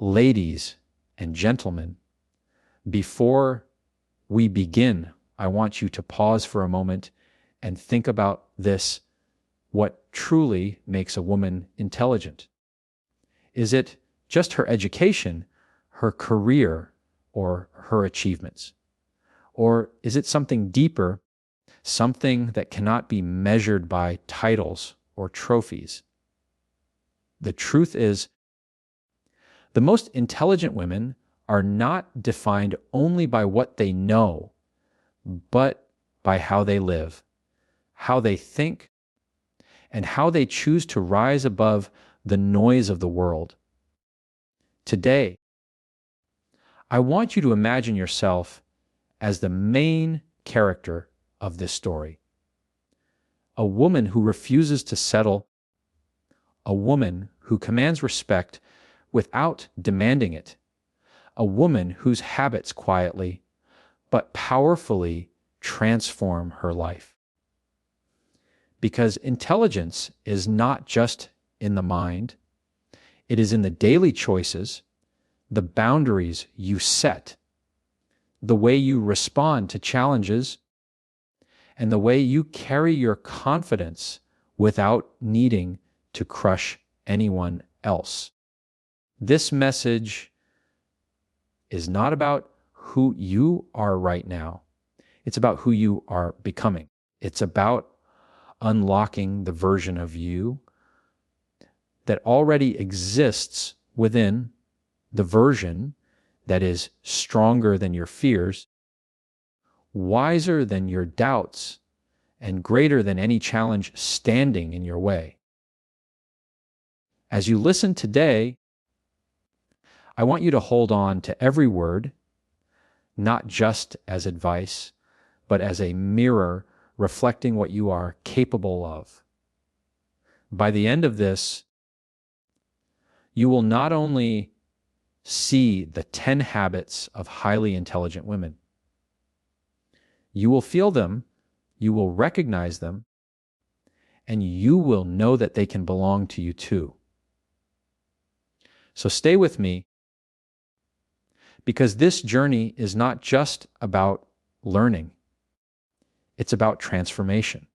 Ladies and gentlemen, before we begin, I want you to pause for a moment and think about this: what truly makes a woman intelligent? Is it just her education, her career, or her achievements? Or is it something deeper, something that cannot be measured by titles or trophies? The truth is, the most intelligent women are not defined only by what they know, but by how they live, how they think, and how they choose to rise above the noise of the world. Today, I want you to imagine yourself as the main character of this story. A woman who refuses to settle, a woman who commands respect without demanding it, a woman whose habits quietly but powerfully transform her life. Because intelligence is not just in the mind, it is in the daily choices, the boundaries you set, the way you respond to challenges, and the way you carry your confidence without needing to crush anyone else. This message is not about who you are right now. It's about who you are becoming. It's about unlocking the version of you that already exists within the version that is stronger than your fears, wiser than your doubts, and greater than any challenge standing in your way. As you listen today, I want you to hold on to every word, not just as advice, but as a mirror reflecting what you are capable of. By the end of this, you will not only see the 10 habits of highly intelligent women, you will feel them, you will recognize them, and you will know that they can belong to you too. So stay with me, because this journey is not just about learning. It's about transformation.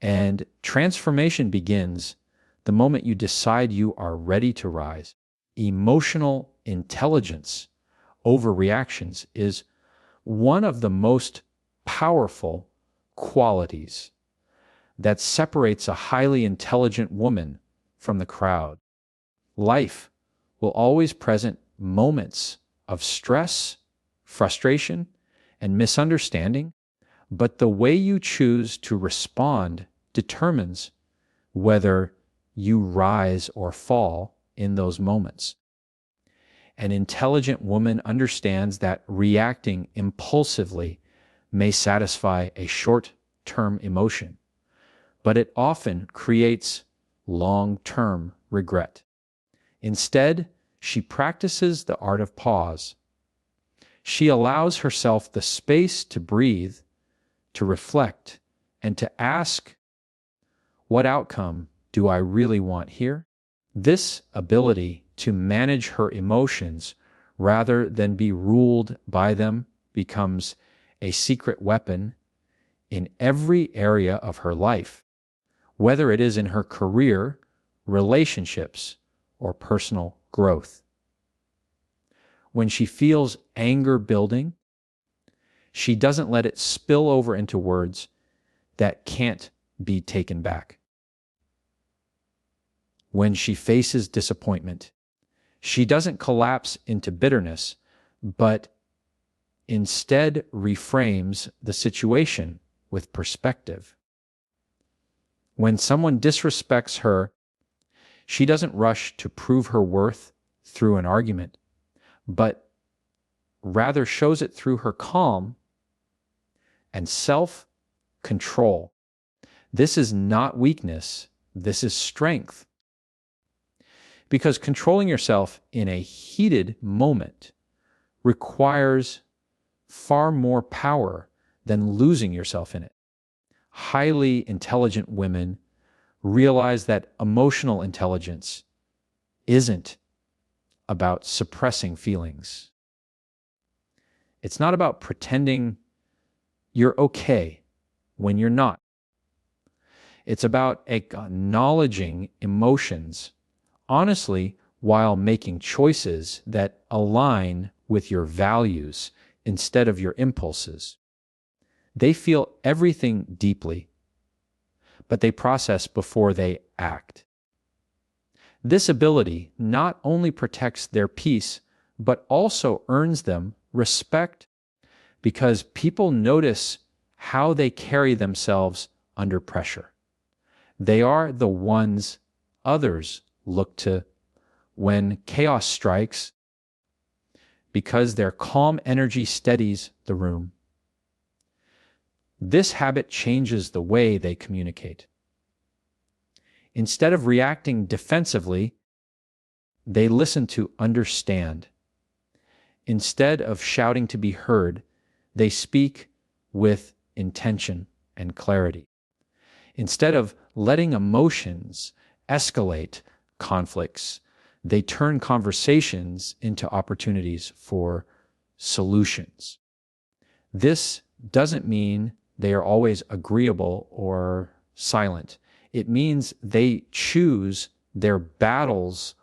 And transformation begins the moment you decide you are ready to rise. Emotional intelligence over reactions is one of the most powerful qualities that separates a highly intelligent woman from the crowd. Life will always present moments of stress, frustration, and misunderstanding, but the way you choose to respond determines whether you rise or fall in those moments. An intelligent woman understands that reacting impulsively may satisfy a short-term emotion, but it often creates long-term regret. Instead, she practices the art of pause. She allows herself the space to breathe, to reflect, and to ask, what outcome do I really want here? This ability to manage her emotions rather than be ruled by them becomes a secret weapon in every area of her life, whether it is in her career, relationships, or personal growth. When she feels anger building, she doesn't let it spill over into words that can't be taken back. When she faces disappointment, she doesn't collapse into bitterness, but instead reframes the situation with perspective. When someone disrespects her, she doesn't rush to prove her worth through an argument, but rather shows it through her calm and self-control. This is not weakness, this is strength. Because controlling yourself in a heated moment requires far more power than losing yourself in it. Highly intelligent women realize that emotional intelligence isn't about suppressing feelings. It's not about pretending you're okay when you're not. It's about acknowledging emotions honestly while making choices that align with your values instead of your impulses. They feel everything deeply, but they process before they act. This ability not only protects their peace, but also earns them respect because people notice how they carry themselves under pressure. They are the ones others look to when chaos strikes because their calm energy steadies the room. This habit changes the way they communicate. Instead of reacting defensively, they listen to understand. Instead of shouting to be heard, they speak with intention and clarity. Instead of letting emotions escalate conflicts, they turn conversations into opportunities for solutions. This doesn't mean they are always agreeable or silent. It means they choose their battles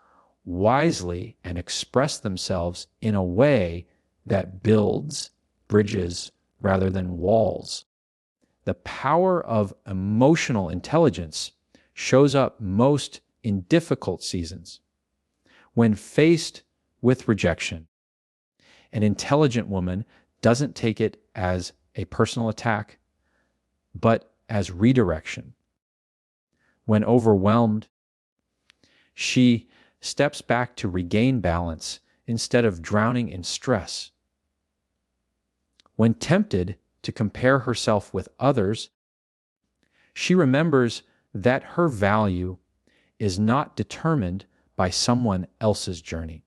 wisely and express themselves in a way that builds bridges rather than walls. The power of emotional intelligence shows up most in difficult seasons. When faced with rejection, an intelligent woman doesn't take it as a personal attack, but as redirection. When overwhelmed, she steps back to regain balance instead of drowning in stress. When tempted to compare herself with others, she remembers that her value is not determined by someone else's journey.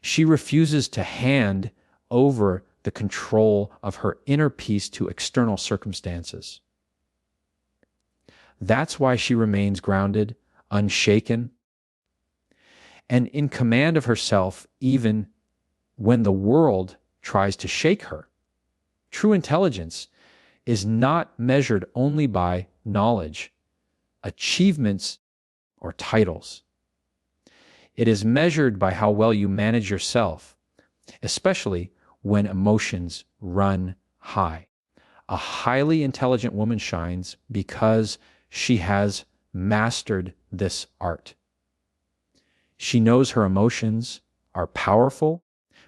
She refuses to hand over the control of her inner peace to external circumstances. That's why she remains grounded, unshaken, and in command of herself even when the world tries to shake her. True intelligence is not measured only by knowledge, achievements, or titles. It is measured by how well you manage yourself, especially when emotions run high. A highly intelligent woman shines because she has mastered this art. She knows her emotions are powerful,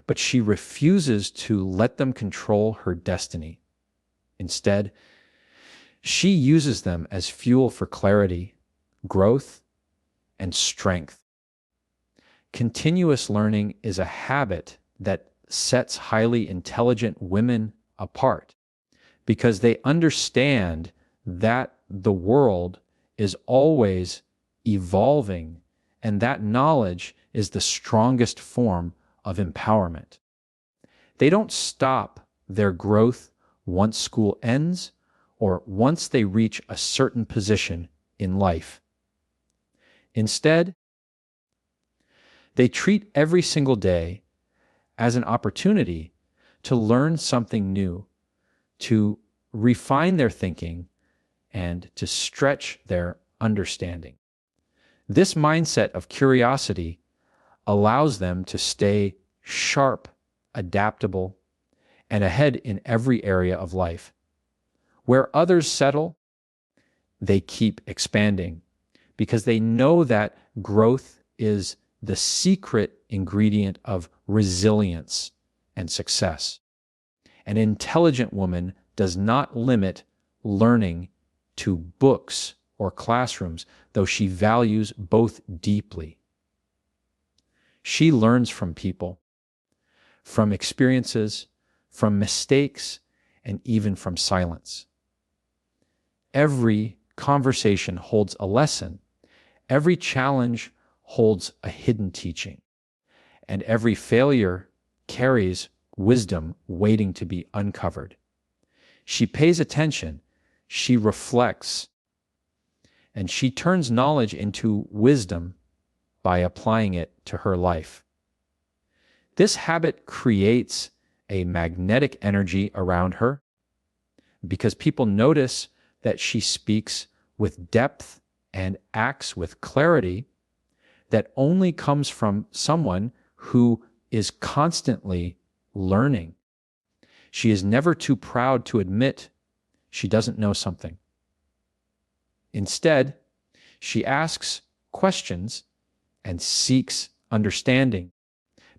but she refuses to let them control her destiny. Instead, she uses them as fuel for clarity, growth, and strength. Continuous learning is a habit that sets highly intelligent women apart because they understand that the world is always evolving and that knowledge is the strongest form of empowerment. They don't stop their growth once school ends or once they reach a certain position in life. Instead, they treat every single day as an opportunity to learn something new, to refine their thinking, and to stretch their understanding. This mindset of curiosity allows them to stay sharp, adaptable, and ahead in every area of life. Where others settle, they keep expanding because they know that growth is the secret ingredient of resilience and success. An intelligent woman does not limit learning to books or classrooms, though she values both deeply. She learns from people, from experiences, from mistakes, and even from silence. Every conversation holds a lesson. Every challenge holds a hidden teaching. And every failure carries wisdom waiting to be uncovered. She pays attention, she reflects, and she turns knowledge into wisdom by applying it to her life. This habit creates a magnetic energy around her because people notice that she speaks with depth and acts with clarity that only comes from someone who is constantly learning. She is never too proud to admit she doesn't know something. Instead, she asks questions and seeks understanding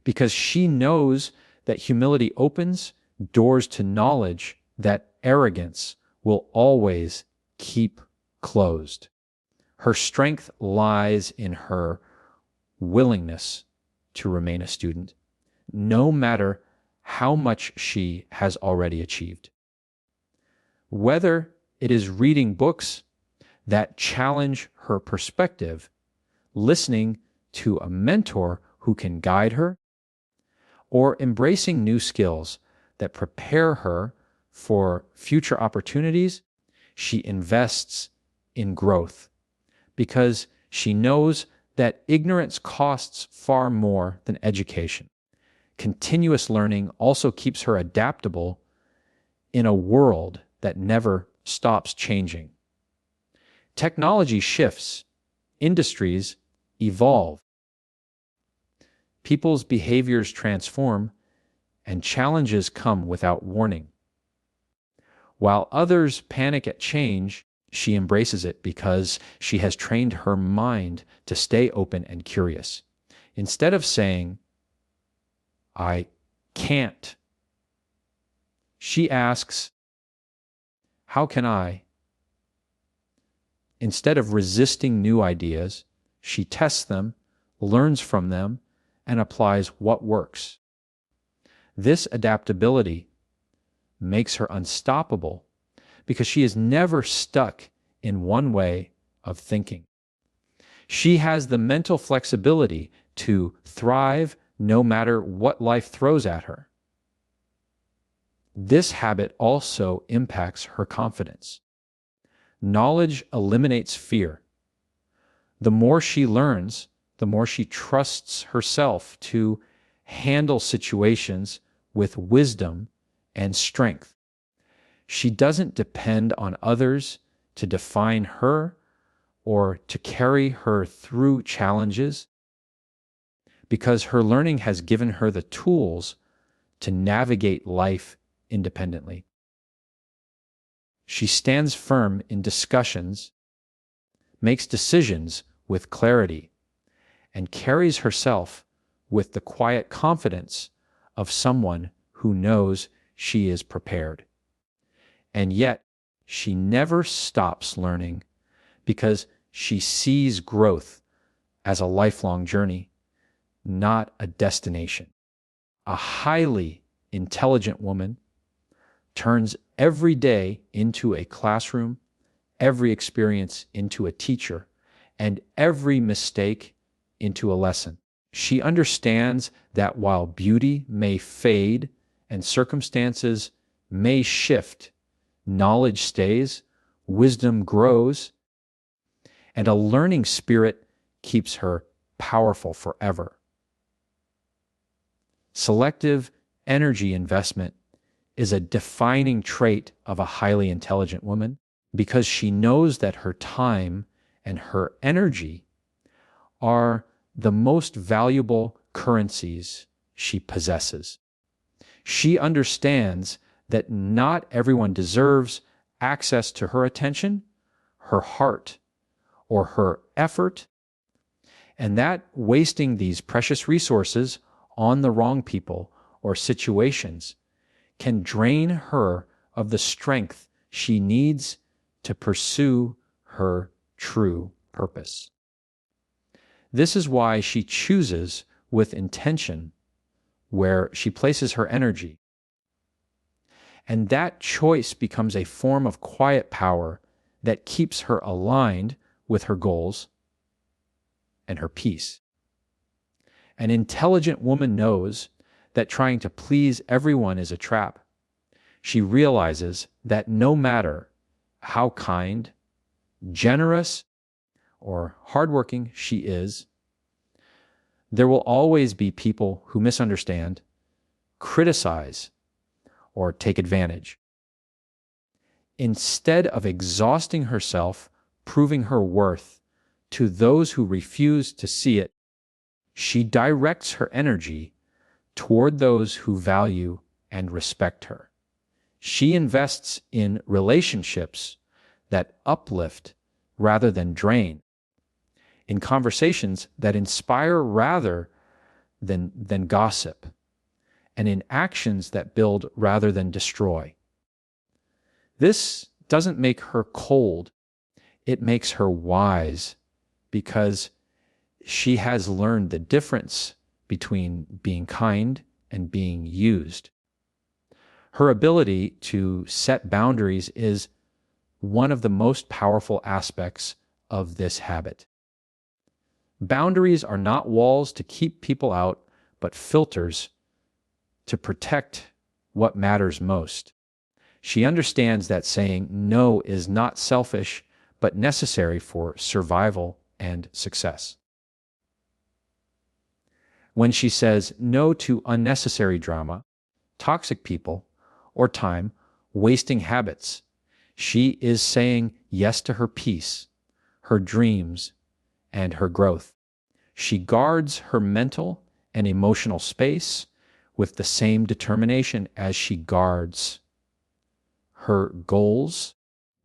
because she knows that humility opens doors to knowledge that arrogance will always keep closed. Her strength lies in her willingness to remain a student, no matter how much she has already achieved. Whether it is reading books that challenge her perspective, listening to a mentor who can guide her, or embracing new skills that prepare her for future opportunities, she invests in growth because she knows that ignorance costs far more than education. Continuous learning also keeps her adaptable in a world that never stops changing. Technology shifts, industries evolve, people's behaviors transform, and challenges come without warning. While others panic at change, she embraces it because she has trained her mind to stay open and curious. Instead of saying, "I can't," she asks, "How can I?" Instead of resisting new ideas, she tests them, learns from them, and applies what works. This adaptability makes her unstoppable because she is never stuck in one way of thinking. She has the mental flexibility to thrive no matter what life throws at her. This habit also impacts her confidence. Knowledge eliminates fear. The more she learns, the more she trusts herself to handle situations with wisdom and strength. She doesn't depend on others to define her or to carry her through challenges because her learning has given her the tools to navigate life independently. She stands firm in discussions, makes decisions with clarity, and carries herself with the quiet confidence of someone who knows she is prepared. And yet, she never stops learning because she sees growth as a lifelong journey, not a destination. A highly intelligent woman turns every day into a classroom, every experience into a teacher, and every mistake into a lesson. She understands that while beauty may fade and circumstances may shift, knowledge stays, wisdom grows, and a learning spirit keeps her powerful forever. Selective energy investment is a defining trait of a highly intelligent woman because she knows that her time and her energy are the most valuable currencies she possesses. She understands that not everyone deserves access to her attention, her heart, or her effort, and that wasting these precious resources on the wrong people or situations can drain her of the strength she needs to pursue her true purpose. This is why she chooses with intention where she places her energy. And that choice becomes a form of quiet power that keeps her aligned with her goals and her peace. An intelligent woman knows that trying to please everyone is a trap. She realizes that no matter how kind, generous, or hardworking she is, There will always be people who misunderstand, criticize, or take advantage. Instead of exhausting herself, proving her worth to those who refuse to see it, she directs her energy toward those who value and respect her. She invests in relationships that uplift rather than drain, in conversations that inspire rather than gossip, and in actions that build rather than destroy. This doesn't make her cold, it makes her wise, because she has learned the difference between being kind and being used. Her ability to set boundaries is one of the most powerful aspects of this habit. Boundaries are not walls to keep people out, but filters to protect what matters most. She understands that saying no is not selfish, but necessary for survival and success. When she says no to unnecessary drama, toxic people, or time wasting habits, she is saying yes to her peace, her dreams, and her growth. She guards her mental and emotional space with the same determination as she guards her goals,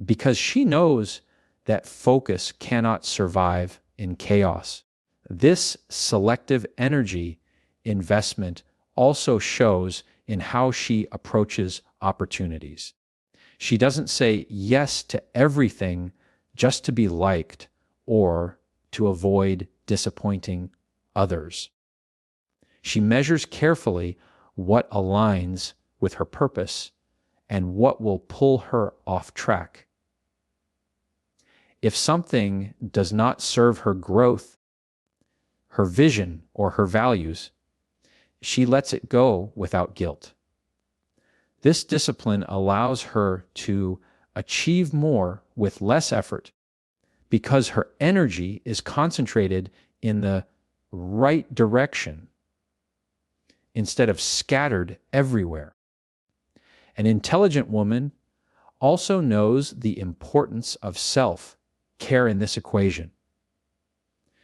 because she knows that focus cannot survive in chaos. This selective energy investment also shows in how she approaches opportunities. She doesn't say yes to everything just to be liked or to avoid disappointing others. She measures carefully what aligns with her purpose and what will pull her off track. If something does not serve her growth, her vision, or her values, she lets it go without guilt. This discipline allows her to achieve more with less effort because her energy is concentrated in the right direction instead of scattered everywhere. An intelligent woman also knows the importance of self-care in this equation.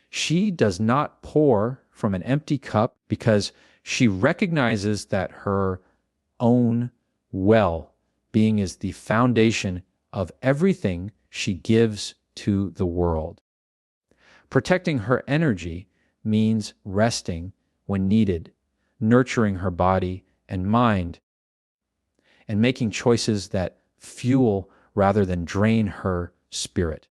She does not pour from an empty cup because she recognizes that her own well-being is the foundation of everything she gives to the world. Protecting her energy means resting when needed, nurturing her body and mind, and making choices that fuel rather than drain her spirit.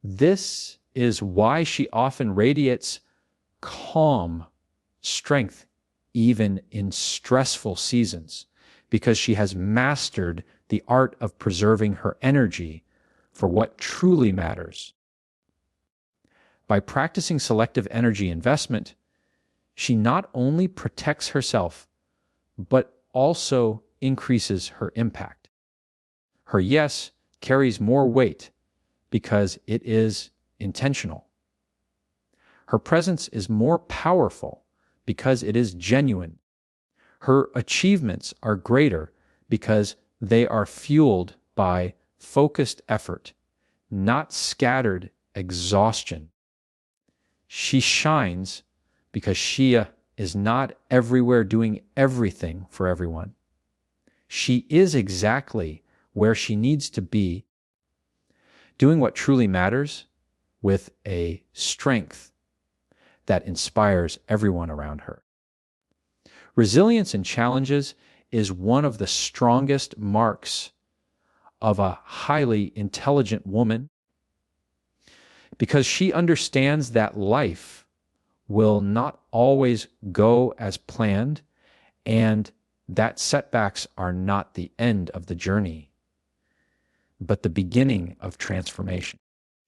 This is why she often radiates calm strength even in stressful seasons, because she has mastered the art of preserving her energy for what truly matters. By practicing selective energy investment, she not only protects herself, but also increases her impact. Her yes carries more weight because it is intentional. Her presence is more powerful because it is genuine. Her achievements are greater because they are fueled by focused effort, not scattered exhaustion. She shines because she is not everywhere doing everything for everyone. She is exactly where she needs to be, doing what truly matters with a strength that inspires everyone around her. Resilience in challenges is one of the strongest marks of a highly intelligent woman, because she understands that life will not always go as planned and that setbacks are not the end of the journey, but the beginning of transformation.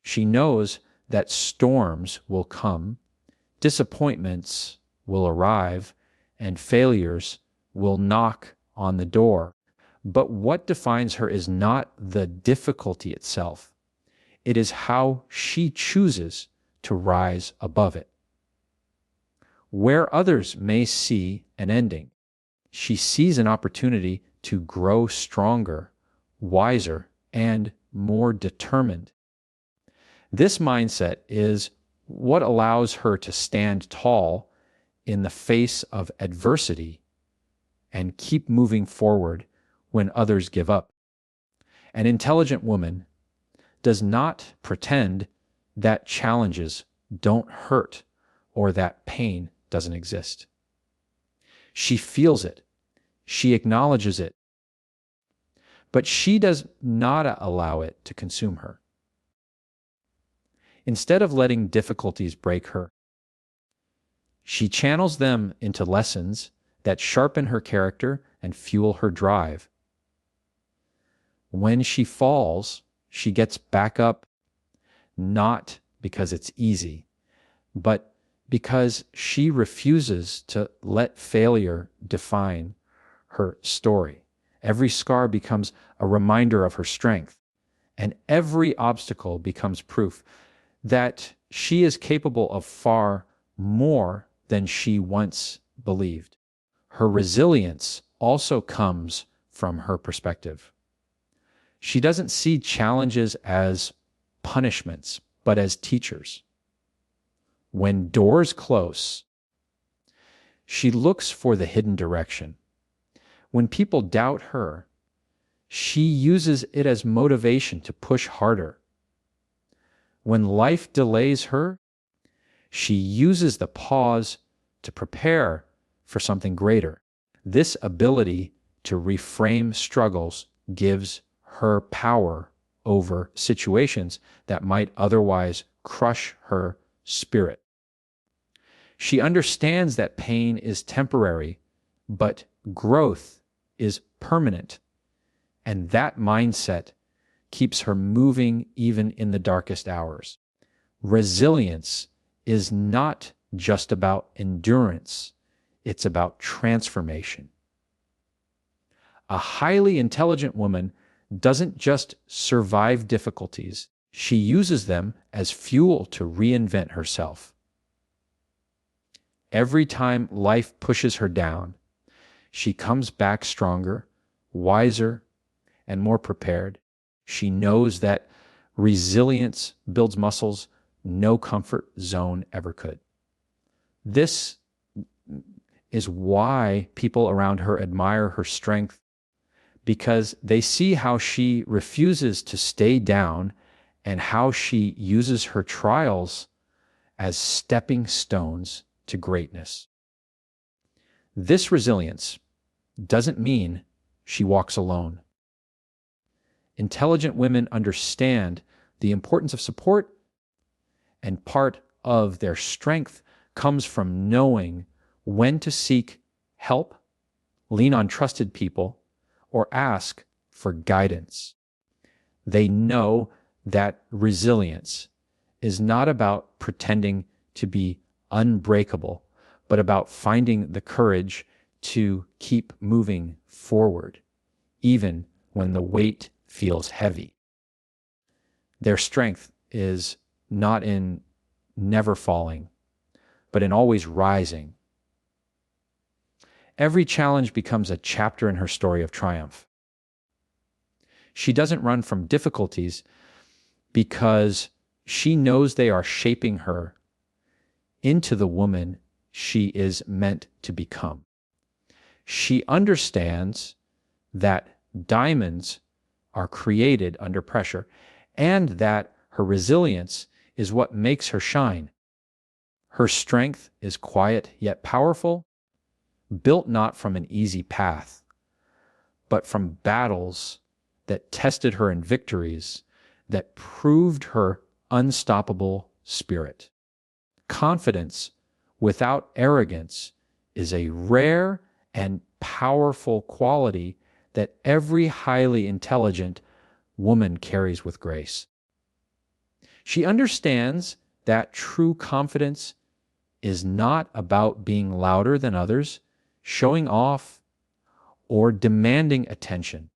She knows that storms will come, disappointments will arrive, and failures will knock on the door. But what defines her is not the difficulty itself. It is how she chooses to rise above it. Where others may see an ending, she sees an opportunity to grow stronger, wiser, and more determined. This mindset is what allows her to stand tall in the face of adversity and keep moving forward when others give up. An intelligent woman does not pretend that challenges don't hurt or that pain doesn't exist. She feels it. She acknowledges it. But she does not allow it to consume her. Instead of letting difficulties break her, she channels them into lessons that sharpen her character and fuel her drive. When she falls, she gets back up, not because it's easy, but because she refuses to let failure define her story. Every scar becomes a reminder of her strength, and every obstacle becomes proof that she is capable of far more than she once believed. Her resilience also comes from her perspective. She doesn't see challenges as punishments, but as teachers. When doors close, she looks for the hidden direction. When people doubt her, she uses it as motivation to push harder. When life delays her, she uses the pause to prepare for something greater. This ability to reframe struggles gives her power over situations that might otherwise crush her spirit. She understands that pain is temporary, but growth is permanent, and that mindset keeps her moving even in the darkest hours. Resilience is not just about endurance, it's about transformation. A highly intelligent woman doesn't just survive difficulties, she uses them as fuel to reinvent herself. Every time life pushes her down, she comes back stronger, wiser, and more prepared. She knows that resilience builds muscles no comfort zone ever could. This is why people around her admire her strength, because they see how she refuses to stay down and how she uses her trials as stepping stones to greatness. This resilience doesn't mean she walks alone. Intelligent women understand the importance of support, and part of their strength comes from knowing when to seek help, lean on trusted people, or ask for guidance. They know that resilience is not about pretending to be unbreakable, but about finding the courage to keep moving forward, even when the weight feels heavy. Their strength is not in never falling, but in always rising. Every challenge becomes a chapter in her story of triumph. She doesn't run from difficulties because she knows they are shaping her into the woman she is meant to become. She understands that diamonds are created under pressure and that her resilience is what makes her shine. Her strength is quiet yet powerful, built not from an easy path, but from battles that tested her and victories that proved her unstoppable spirit. Confidence without arrogance is a rare and powerful quality that every highly intelligent woman carries with grace. She understands that true confidence is not about being louder than others, showing off, or demanding attention.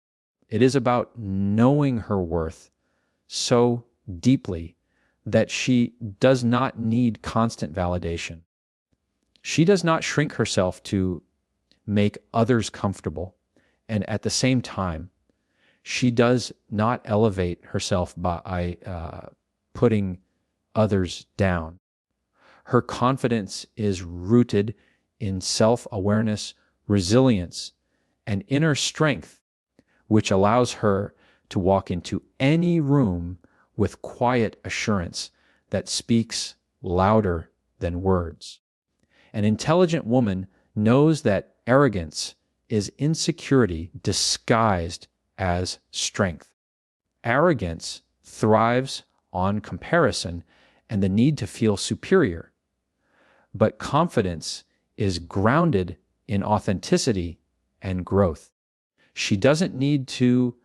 It is about knowing her worth so deeply that she does not need constant validation. She does not shrink herself to make others comfortable, and at the same time, she does not elevate herself by putting others down. Her confidence is rooted in self-awareness, resilience, and inner strength, which allows her to walk into any room with quiet assurance that speaks louder than words. An intelligent woman knows that arrogance is insecurity disguised as strength. Arrogance thrives on comparison and the need to feel superior, but confidence is grounded in authenticity and growth. She doesn't need to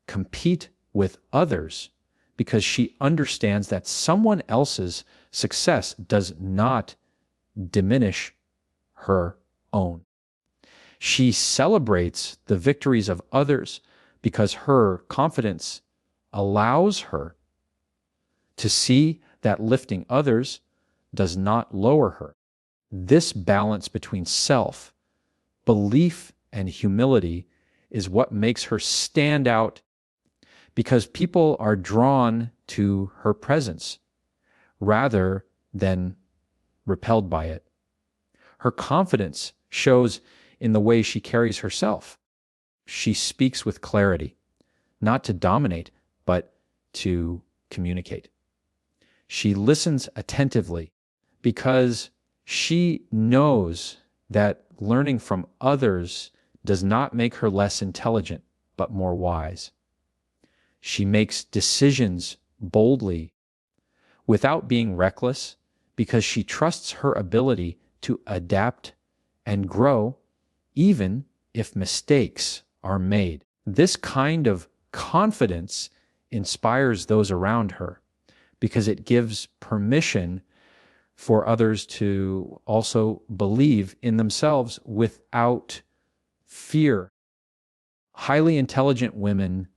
compete with others because she understands that someone else's success does not diminish her own. She celebrates the victories of others because her confidence allows her to see that lifting others does not lower her. This balance between self, belief, and humility is what makes her stand out because people are drawn to her presence rather than repelled by it. Her confidence shows in the way she carries herself. She speaks with clarity, not to dominate, but to communicate. She listens attentively because she knows that learning from others does not make her less intelligent, but more wise. She makes decisions boldly without being reckless because she trusts her ability to adapt and grow even if mistakes are made. This kind of confidence inspires those around her because it gives permission for others to also believe in themselves without fear. Highly intelligent women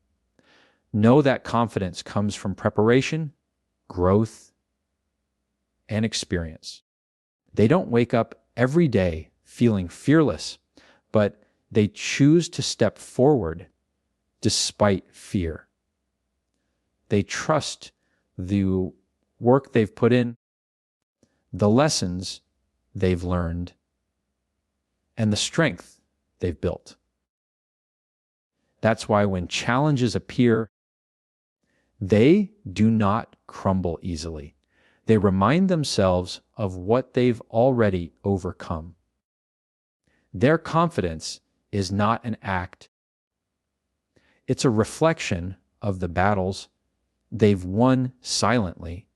know that confidence comes from preparation, growth, and experience. They don't wake up every day feeling fearless, but they choose to step forward despite fear. They trust the work they've put in, the lessons they've learned, and the strength they've built. That's why when challenges appear, they do not crumble easily. They remind themselves of what they've already overcome. Their confidence is not an act. It's a reflection of the battles they've won silently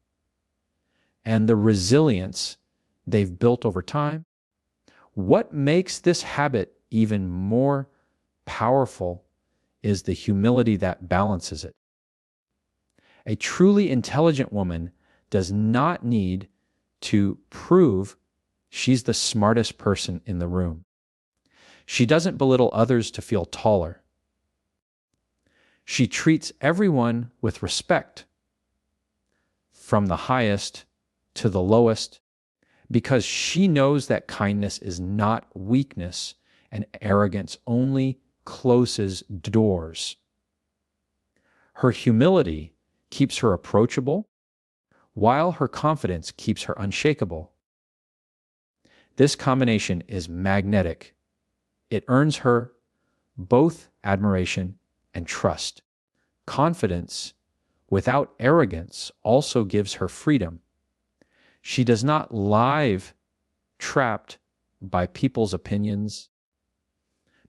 and the resilience they've built over time. What makes this habit even more powerful is the humility that balances it. A truly intelligent woman does not need to prove she's the smartest person in the room. She doesn't belittle others to feel taller. She treats everyone with respect, from the highest to the lowest, because she knows that kindness is not weakness and arrogance only closes doors. Her humility keeps her approachable, while her confidence keeps her unshakable. This combination is magnetic. It earns her both admiration and trust. Confidence without arrogance also gives her freedom. She does not live trapped by people's opinions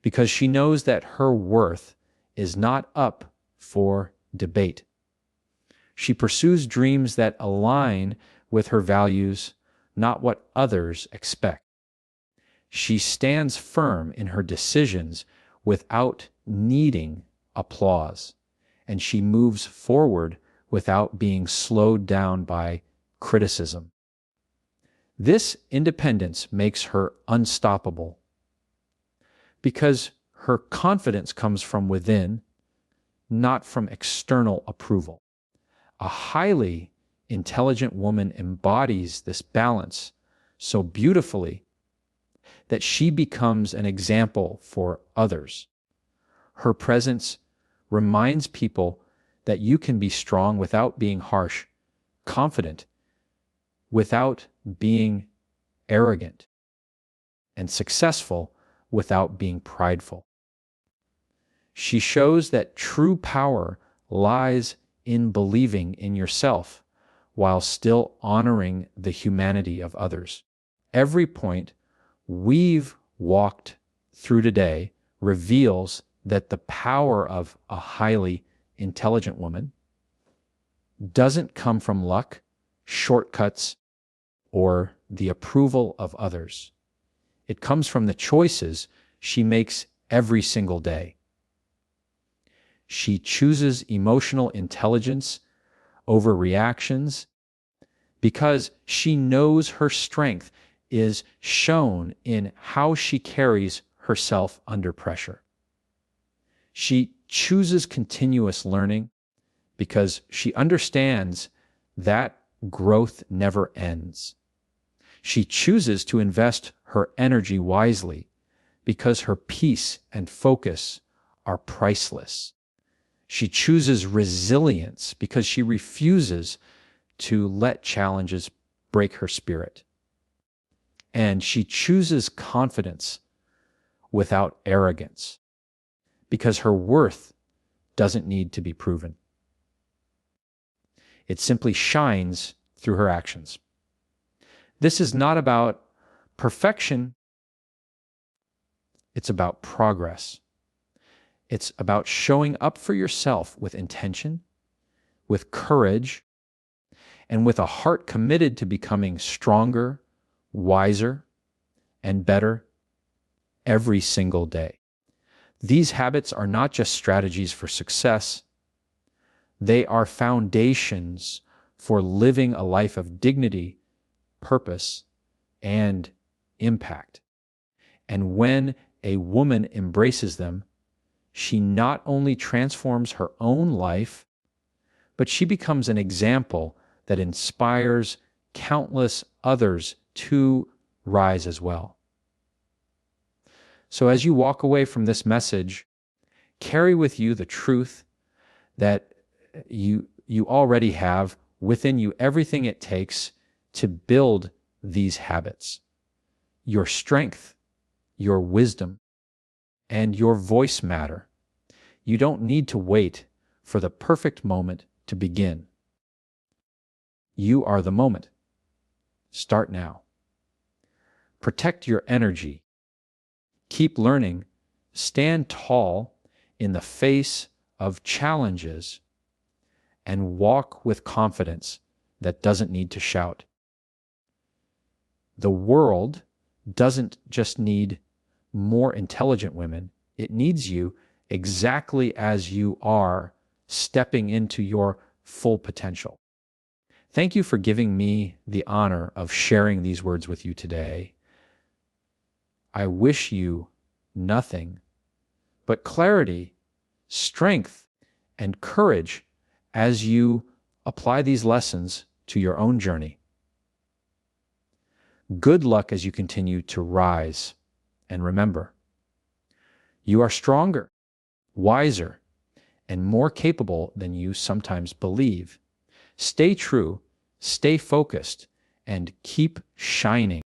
because she knows that her worth is not up for debate. She pursues dreams that align with her values, not what others expect. She stands firm in her decisions without needing applause, and she moves forward without being slowed down by criticism. This independence makes her unstoppable because her confidence comes from within, not from external approval. A highly intelligent woman embodies this balance so beautifully that she becomes an example for others. Her presence reminds people that you can be strong without being harsh, confident without being arrogant, and successful without being prideful. She shows that true power lies in believing in yourself while still honoring the humanity of others. Every point we've walked through today reveals that the power of a highly intelligent woman doesn't come from luck, shortcuts, or the approval of others. It comes from the choices she makes every single day. She chooses emotional intelligence over reactions because she knows her strength is shown in how she carries herself under pressure. She chooses continuous learning because she understands that growth never ends. She chooses to invest her energy wisely because her peace and focus are priceless. She chooses resilience because she refuses to let challenges break her spirit. And she chooses confidence without arrogance because her worth doesn't need to be proven. It simply shines through her actions. This is not about perfection. It's about progress. It's about showing up for yourself with intention, with courage, and with a heart committed to becoming stronger, wiser, and better every single day. These habits are not just strategies for success. They are foundations for living a life of dignity, purpose, and impact. And when a woman embraces them, she not only transforms her own life, but she becomes an example that inspires countless others to rise as well. So as you walk away from this message, carry with you the truth that you already have within you everything it takes to build these habits. Your strength, your wisdom, and your voice matter. You don't need to wait for the perfect moment to begin. You are the moment. Start now. Protect your energy. Keep learning. Stand tall in the face of challenges and walk with confidence that doesn't need to shout. The world doesn't just need more intelligent women. It needs you exactly as you are, stepping into your full potential. Thank you for giving me the honor of sharing these words with you today. I wish you nothing but clarity, strength, and courage as you apply these lessons to your own journey. Good luck as you continue to rise. And remember, you are stronger, wiser, and more capable than you sometimes believe. Stay true, stay focused, and keep shining.